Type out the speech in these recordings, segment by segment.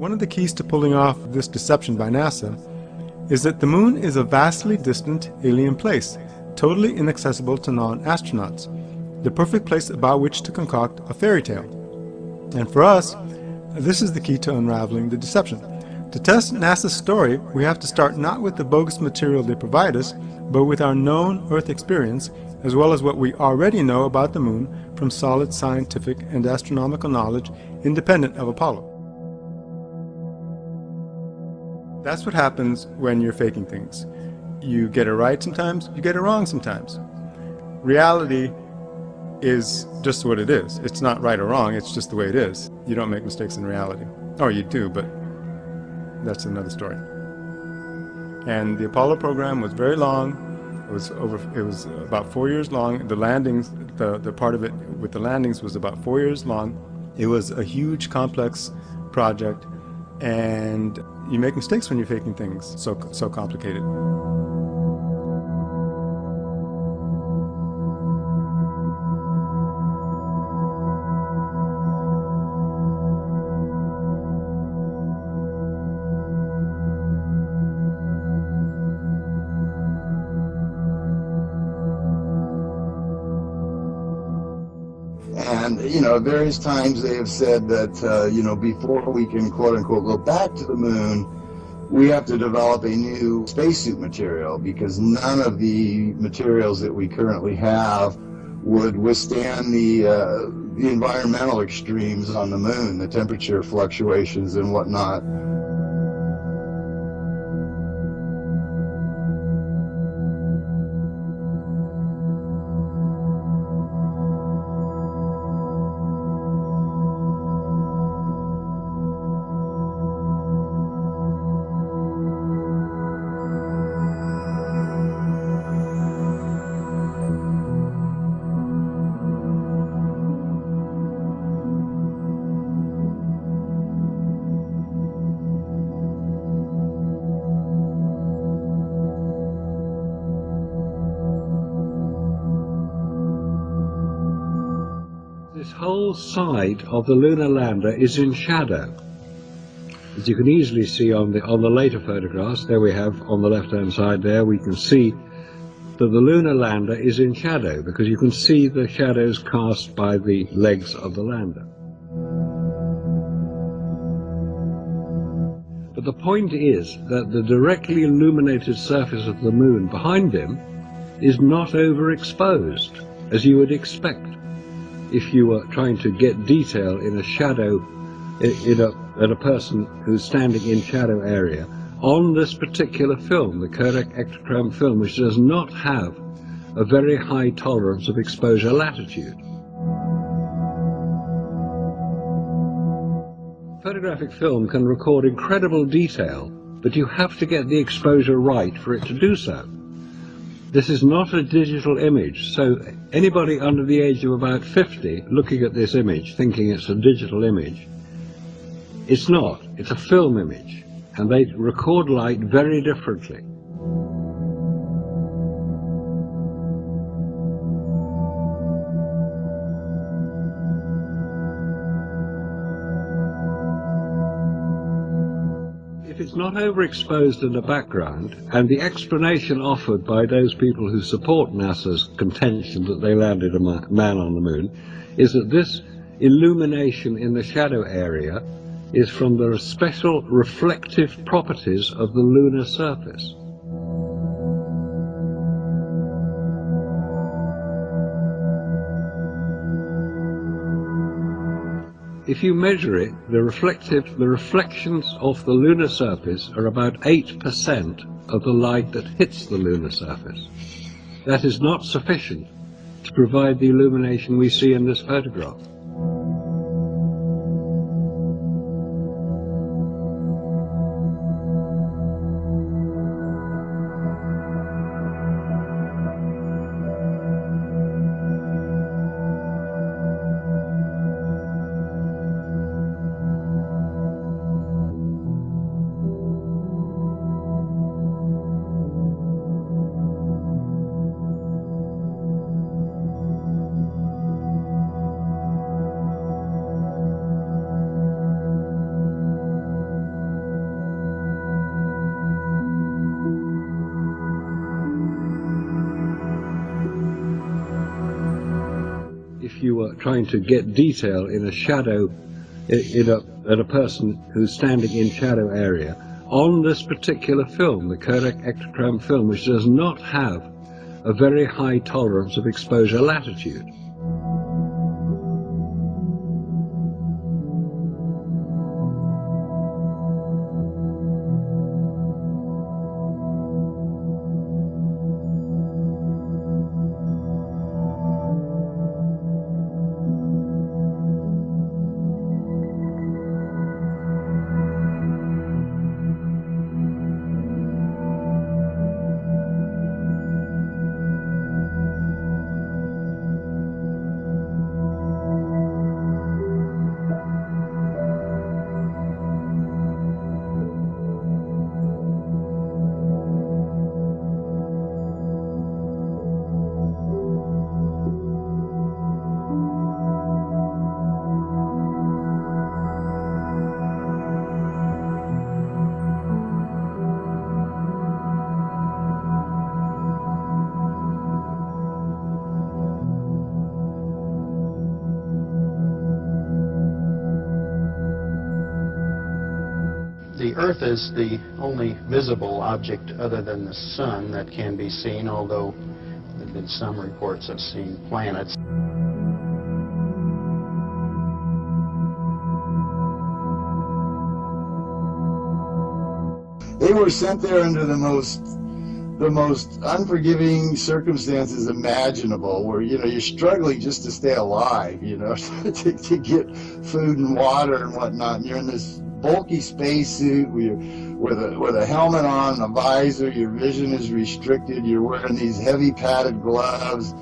One of the keys to pulling off this deception by NASA is that the moon is a vastly distant alien place, totally inaccessible to non-astronauts, the perfect place about which to concoct a fairy tale. And for us, this is the key to unraveling the deception. To test NASA's story, we have to start not with the bogus material they provide us, but with our known Earth experience, as well as what we already know about the moon from solid scientific and astronomical knowledge independent of Apollo. That's what happens when you're faking things. You get it right sometimes, you get it wrong sometimes. Reality is just what it is. It's not right or wrong, it's just the way it is. You don't make mistakes in reality. Or you do, but that's another story. And the Apollo program was very long. It was about 4 years long. The landings, the part of it with the landings was about 4 years long. It was a huge, complex project, and you make mistakes when you're faking things so complicated. And, various times they have said that, before we can, quote unquote, go back to the moon, we have to develop a new spacesuit material, because none of the materials that we currently have would withstand the environmental extremes on the moon, the temperature fluctuations and whatnot. This whole side of the lunar lander is in shadow. As you can easily see on the later photographs, there we have on the left-hand side there, we can see that the lunar lander is in shadow, because you can see the shadows cast by the legs of the lander. But the point is that the directly illuminated surface of the moon behind him is not overexposed, as you would expect if you were trying to get detail in a shadow, in a person who's standing in shadow area on this particular film, the Kodak Ektachrome film, which does not have a very high tolerance of exposure latitude. Photographic film can record incredible detail, but you have to get the exposure right for it to do so. This is not a digital image, so anybody under the age of about 50 looking at this image thinking it's a digital image, it's not. It's a film image, and they record light very differently. If it's not overexposed in the background, and the explanation offered by those people who support NASA's contention that they landed a man on the moon, is that this illumination in the shadow area is from the special reflective properties of the lunar surface. If you measure it, the reflections of the lunar surface are about 8% of the light that hits the lunar surface. That is not sufficient to provide the illumination we see in this photograph. if you were trying to get detail in a shadow, at a person who's standing in shadow area, on this particular film, the Kodak Ektachrome film, which does not have a very high tolerance of exposure latitude. The Earth is the only visible object other than the Sun that can be seen, although there have been some reports of seeing planets. They were sent there under the most unforgiving circumstances imaginable, where you're struggling just to stay alive, to get food and water and whatnot. And you're in this bulky spacesuit with a helmet on, a visor. Your vision is restricted. You're wearing these heavy padded gloves,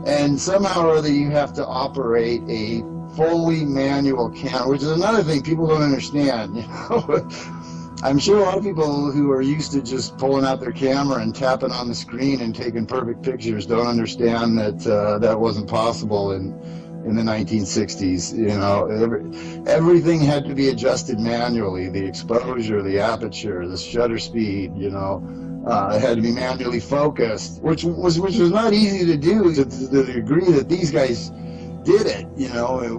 and somehow or other you have to operate a fully manual camera, which is another thing people don't understand. I'm sure a lot of people who are used to just pulling out their camera and tapping on the screen and taking perfect pictures don't understand that that wasn't possible in the 1960s. Everything had to be adjusted manually. The exposure, the aperture, the shutter speed. It had to be manually focused, which was not easy to do to the degree that these guys did it.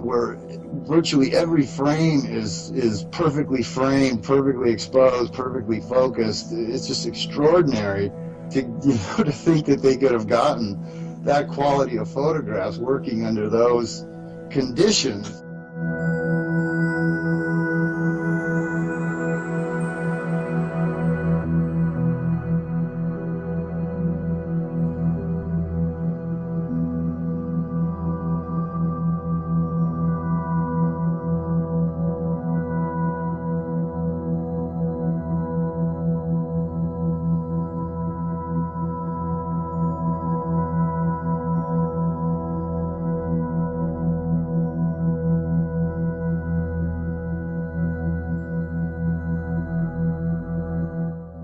Where virtually every frame is perfectly framed, perfectly exposed, perfectly focused. It's just extraordinary to think that they could have gotten that quality of photographs working under those conditions.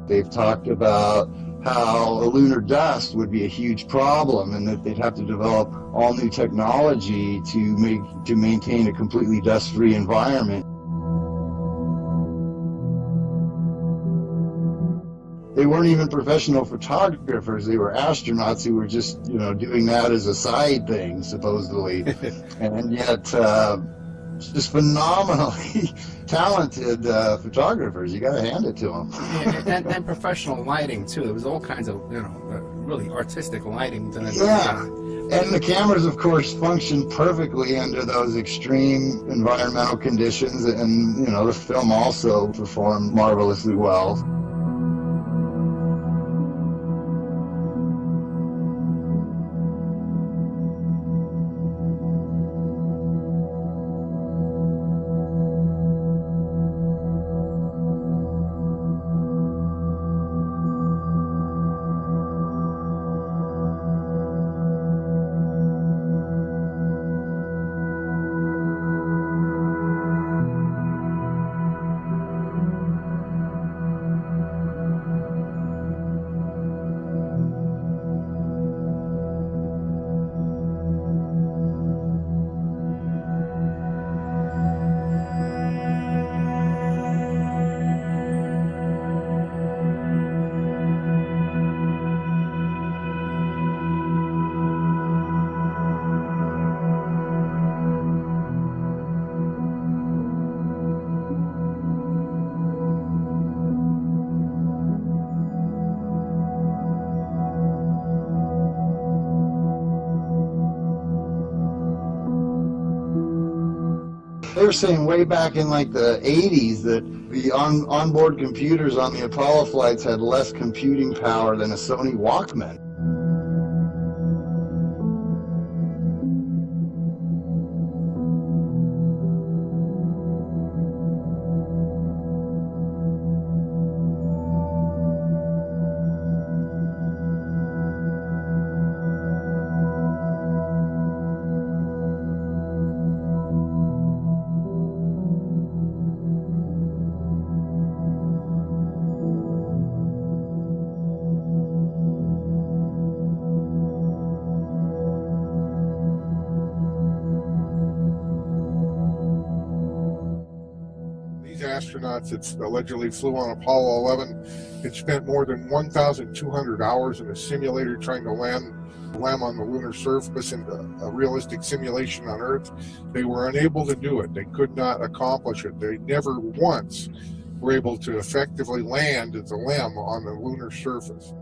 They've talked about how lunar dust would be a huge problem, and that they'd have to develop all new technology to maintain a completely dust-free environment. They weren't even professional photographers. They were astronauts who were just, doing that as a side thing, supposedly. And yet, just phenomenally talented photographers. You got to hand it to them. and professional lighting too. There was all kinds of really artistic lighting done. Yeah, and the cameras, of course, function perfectly under those extreme environmental conditions, and the film also performed marvelously well. They were saying way back in like the 80s that the onboard computers on the Apollo flights had less computing power than a Sony Walkman. Astronauts that allegedly flew on Apollo 11 had spent more than 1,200 hours in a simulator trying to land on the lunar surface in a realistic simulation on Earth. They were unable to do it. They could not accomplish it. They never once were able to effectively land the LEM on the lunar surface.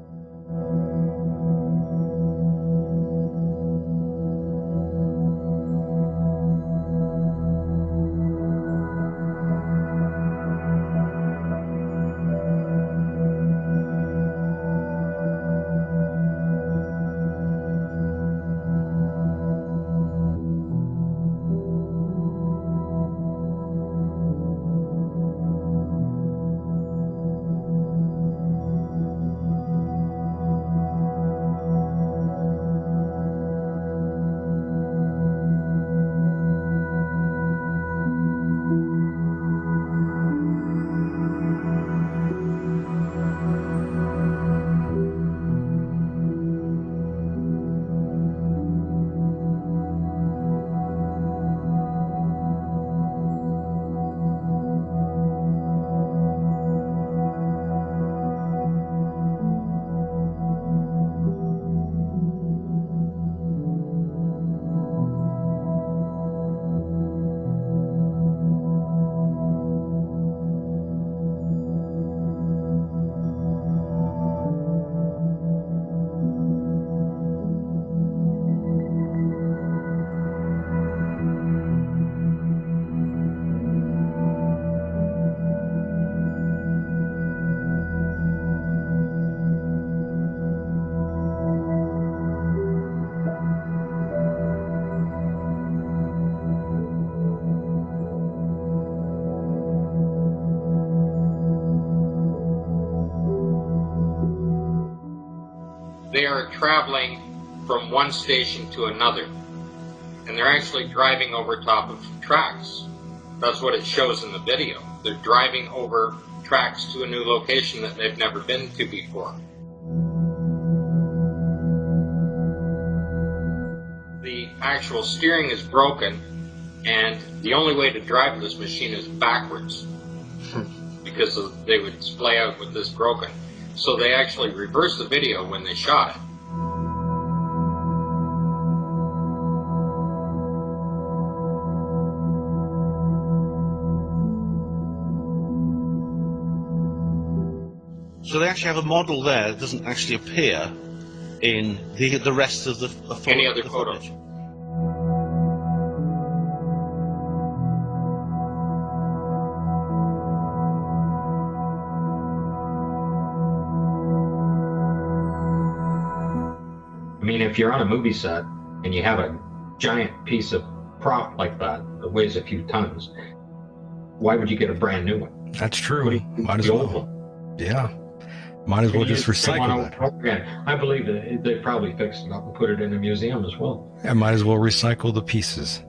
They are traveling from one station to another, and they're actually driving over top of tracks. That's what it shows in the video. They're driving over tracks to a new location that they've never been to before. The actual steering is broken, and the only way to drive this machine is backwards because they would splay out with this broken. So they actually reversed the video when they shot it. So they actually have a model there that doesn't actually appear in the rest of the Any other photos? Footage. I mean, if you're on a movie set and you have a giant piece of prop like that weighs a few tons, why would you get a brand new one? That's true. Might as The well. old one. Yeah. Might as well just recycle that. Again, I believe that they probably fixed it up and put it in a museum as well. Yeah, might as well recycle the pieces.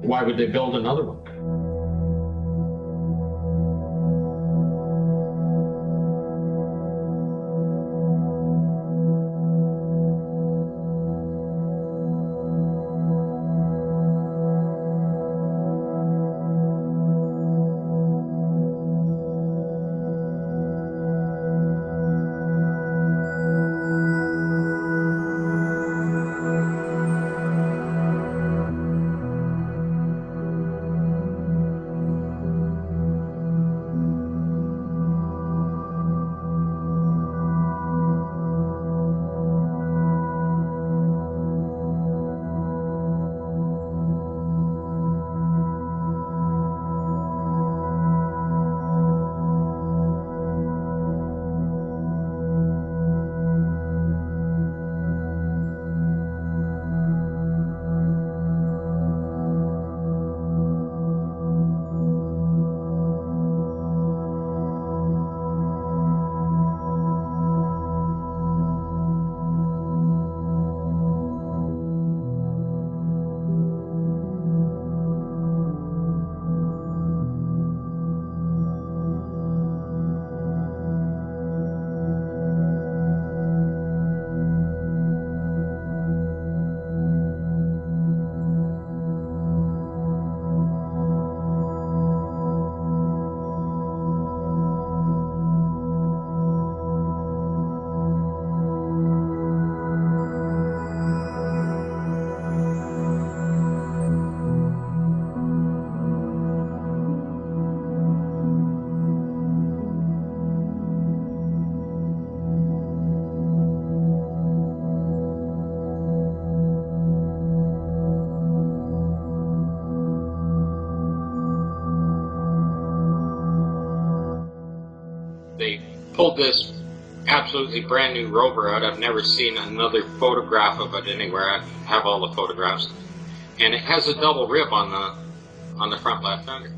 Why would they build another one? pulled this absolutely brand new rover out. I've never seen another photograph of it anywhere. I have all the photographs. And it has a double rib on the front left fender.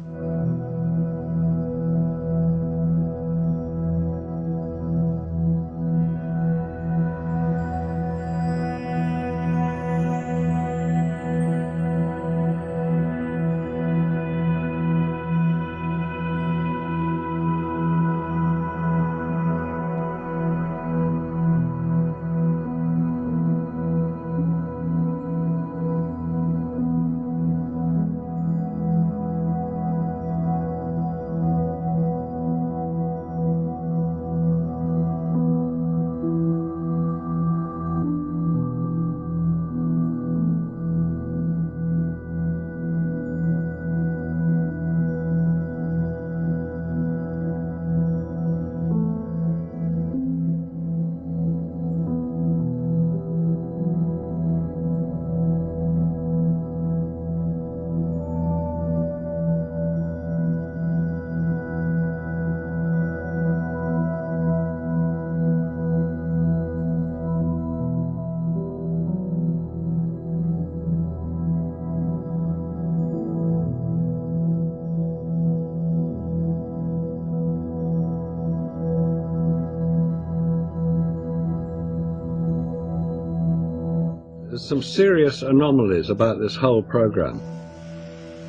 There's some serious anomalies about this whole program,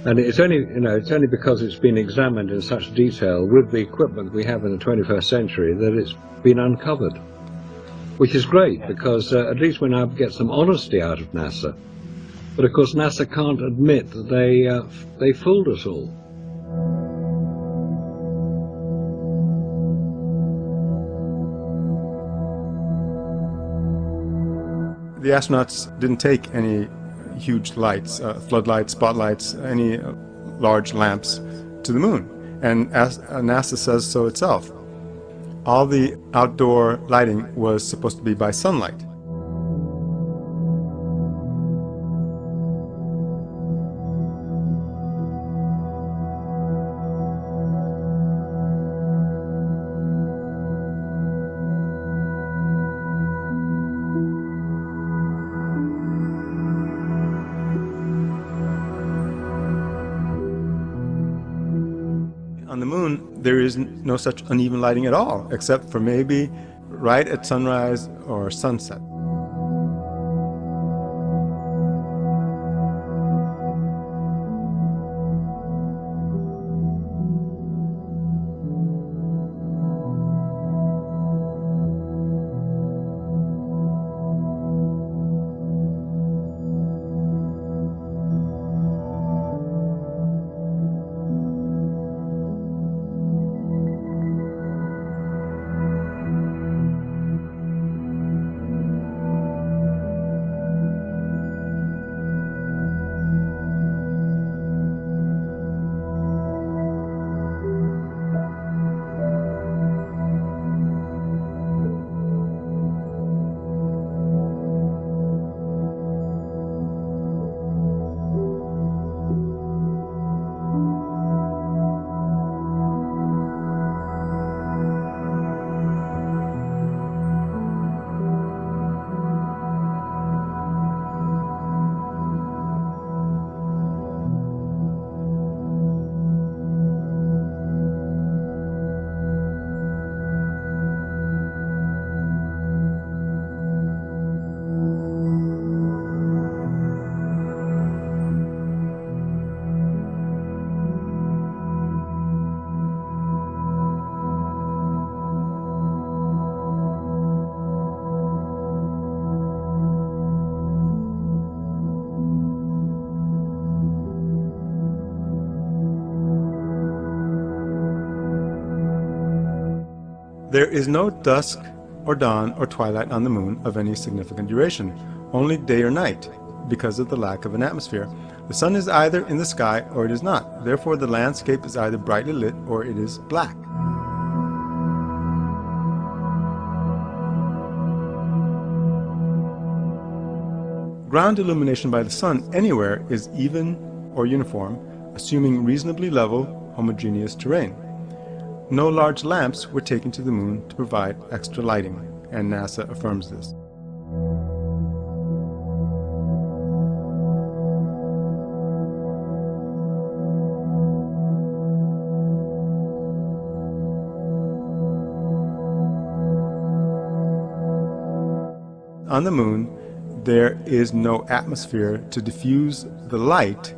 and it's only because it's been examined in such detail with the equipment we have in the 21st century that it's been uncovered, which is great because at least we now get some honesty out of NASA. But of course NASA can't admit that they fooled us all. The astronauts didn't take any huge lights, floodlights, spotlights, any large lamps to the moon. And as NASA says so itself, all the outdoor lighting was supposed to be by sunlight. On the moon, there is no such uneven lighting at all, except for maybe right at sunrise or sunset. There is no dusk or dawn or twilight on the moon of any significant duration, only day or night, because of the lack of an atmosphere. The sun is either in the sky or it is not. Therefore, the landscape is either brightly lit or it is black. Ground illumination by the sun anywhere is even or uniform, assuming reasonably level, homogeneous terrain. no large lamps were taken to the moon to provide extra lighting, and NASA affirms this. On the moon, there is no atmosphere to diffuse the light,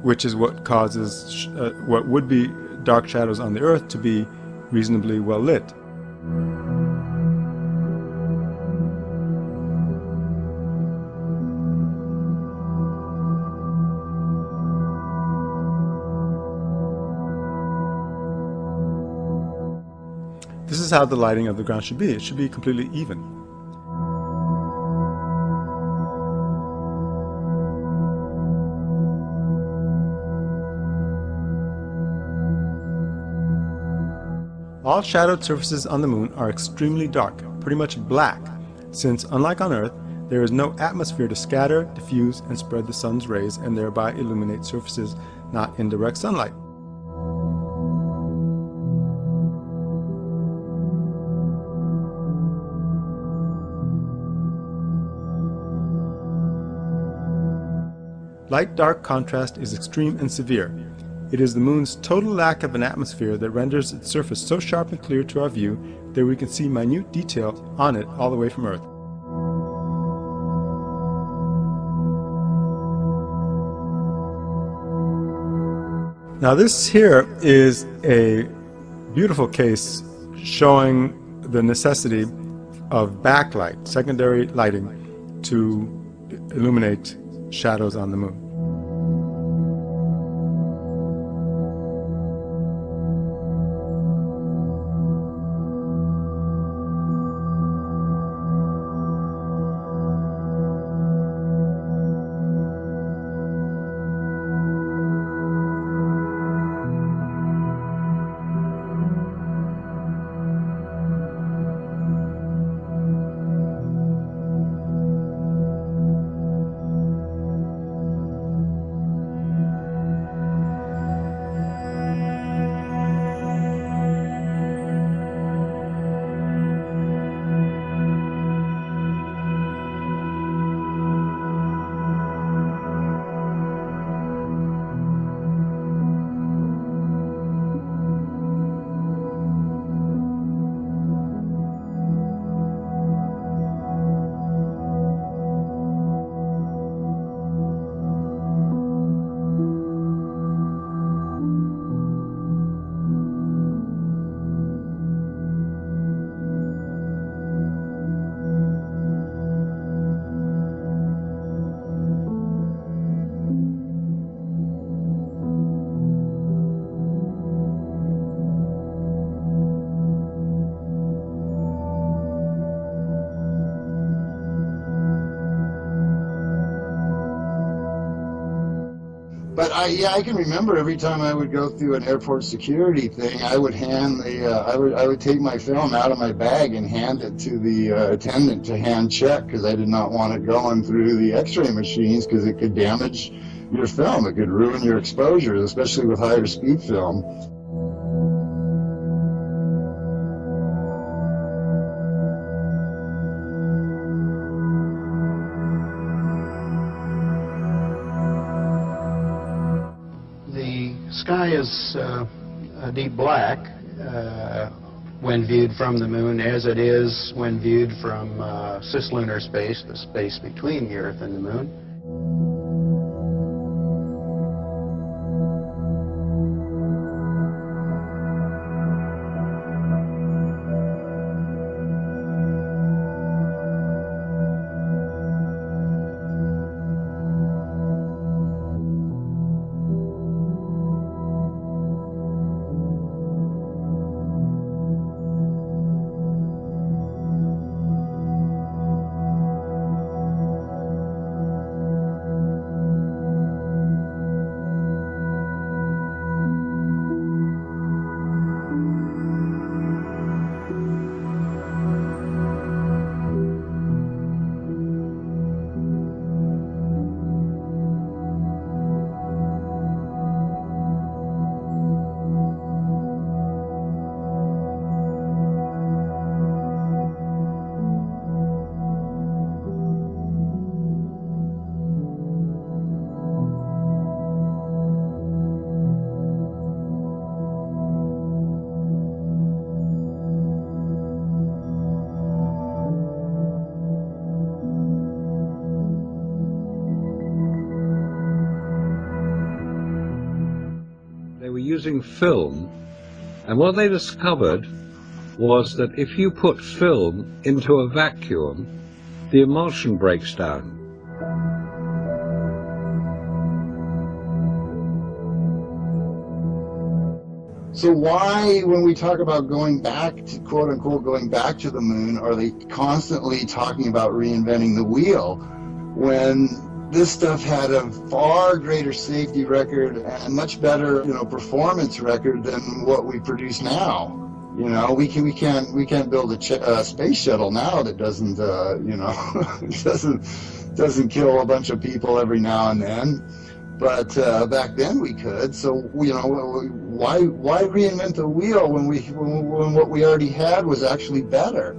which is what causes what would be dark shadows on the Earth to be reasonably well lit. This is how the lighting of the ground should be. It should be completely even. All shadowed surfaces on the moon are extremely dark, pretty much black, since unlike on Earth, there is no atmosphere to scatter, diffuse, and spread the sun's rays and thereby illuminate surfaces not in direct sunlight. Light-dark contrast is extreme and severe. It is the moon's total lack of an atmosphere that renders its surface so sharp and clear to our view that we can see minute detail on it all the way from Earth. Now this here is a beautiful case showing the necessity of backlight, secondary lighting, to illuminate shadows on the moon. But I can remember every time I would go through an airport security thing, I would hand I would take my film out of my bag and hand it to the attendant to hand check, because I did not want it going through the X-ray machines, because it could damage your film. It could ruin your exposures, especially with higher speed film. The sky is a deep black when viewed from the moon, as it is when viewed from cislunar space, the space between the Earth and the moon. were using film, and what they discovered was that if you put film into a vacuum, the emulsion breaks down. So why, when we talk about going back to, quote unquote, going back to the moon, are they constantly talking about reinventing the wheel when this stuff had a far greater safety record and much better, performance record than what we produce now? We can't build a space shuttle now that doesn't, doesn't kill a bunch of people every now and then. But back then we could. So why reinvent the wheel when what we already had was actually better?